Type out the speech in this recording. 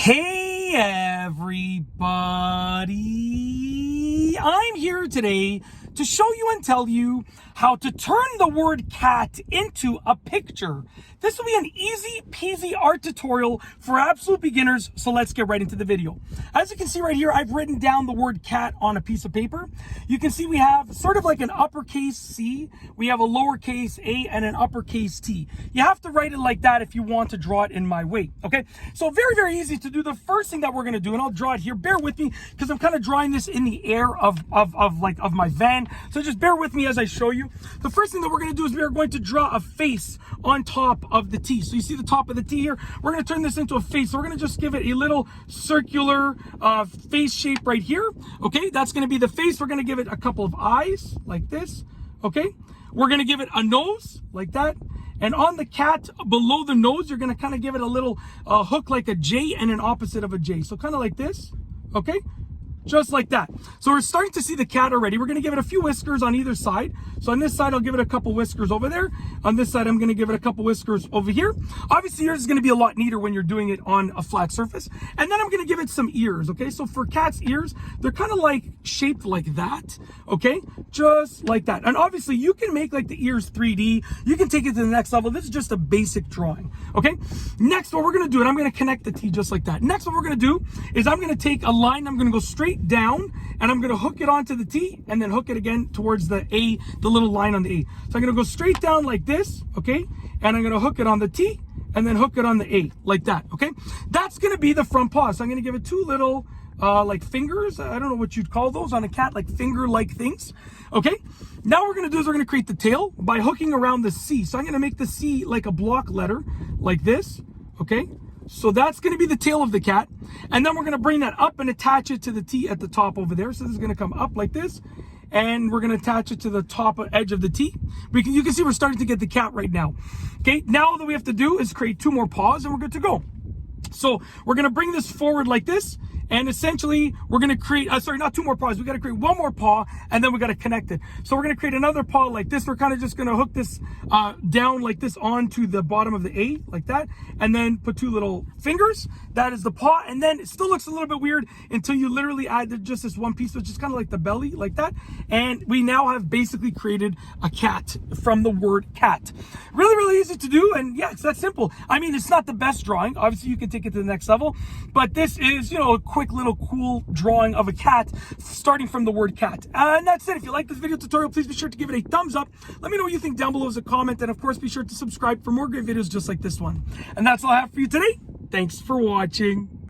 Hey everybody, I'm here today to show you and tell you how to turn the word cat into a picture. This will be an easy peasy art tutorial for absolute beginners, so let's get right into the video. As you can see right here, I've written down the word cat on a piece of paper. You can see we have sort of like an uppercase C, we have a lowercase a, and an uppercase T. You have to write it like that if you want to draw it in my way, okay? So very, very easy to do. The first thing that we're gonna do, and I'll draw it here, bear with me, because I'm kind of drawing this in the air of my van. So just bear with me as I show you. The first thing that we're going to do is we are going to draw a face on top of the T. So you see the top of the T here? We're going to turn this into a face. So we're going to just give it a little circular face shape right here. Okay, that's going to be the face. We're going to give it a couple of eyes like this. Okay, we're going to give it a nose like that. And on the cat, below the nose, you're going to kind of give it a little hook like a J and an opposite of a J. So kind of like this. Okay, just like that. So we're starting to see the cat already. We're going to give it a few whiskers on either side. So on this side, I'll give it a couple whiskers over there. On this side, I'm going to give it a couple whiskers over here. Obviously, yours is going to be a lot neater when you're doing it on a flat surface. And then I'm going to give it some ears, okay? So for cat's ears, they're kind of like shaped like that, okay? Just like that. And obviously, you can make like the ears 3D. You can take it to the next level. This is just a basic drawing, okay? Next, what we're going to do, and I'm going to connect the T just like that. Next, what we're going to do is I'm going to take a line. I'm going to go straight down, and I'm going to hook it onto the T, and then hook it again towards the A, the little line on the A. So I'm going to go straight down like this, okay? And I'm going to hook it on the T, and then hook it on the A, like that, okay? That's going to be the front paw. So I'm going to give it two little, like fingers. I don't know what you'd call those on a cat, like finger-like things, okay? Now what we're going to do is we're going to create the tail by hooking around the C. So I'm going to make the C like a block letter, like this, okay? So that's going to be the tail of the cat. And then we're going to bring that up and attach it to the T at the top over there. So this is going to come up like this. And we're going to attach it to the top edge of the T. You can see we're starting to get the cat right now. Okay, now all that we have to do is create two more paws and we're good to go. So we're going to bring this forward like this. And essentially, we're going to create, sorry, not two more paws. We got to create one more paw, and then we got to connect it. So we're going to create another paw like this. We're kind of just going to hook this down like this onto the bottom of the A, like that. And then put two little fingers. That is the paw. And then it still looks a little bit weird until you literally add just this one piece, which is kind of like the belly, like that. And we now have basically created a cat from the word cat. Really, really easy to do. And yeah, it's that simple. I mean, it's not the best drawing. Obviously, you can take it to the next level. But this is, you know, a quick little cool drawing of a cat starting from the word cat. And that's it. If you like this video tutorial, please be sure to give it a thumbs up. Let me know what you think down below as a comment, and of course be sure to subscribe for more great videos just like this one. And that's all I have for you today. Thanks for watching.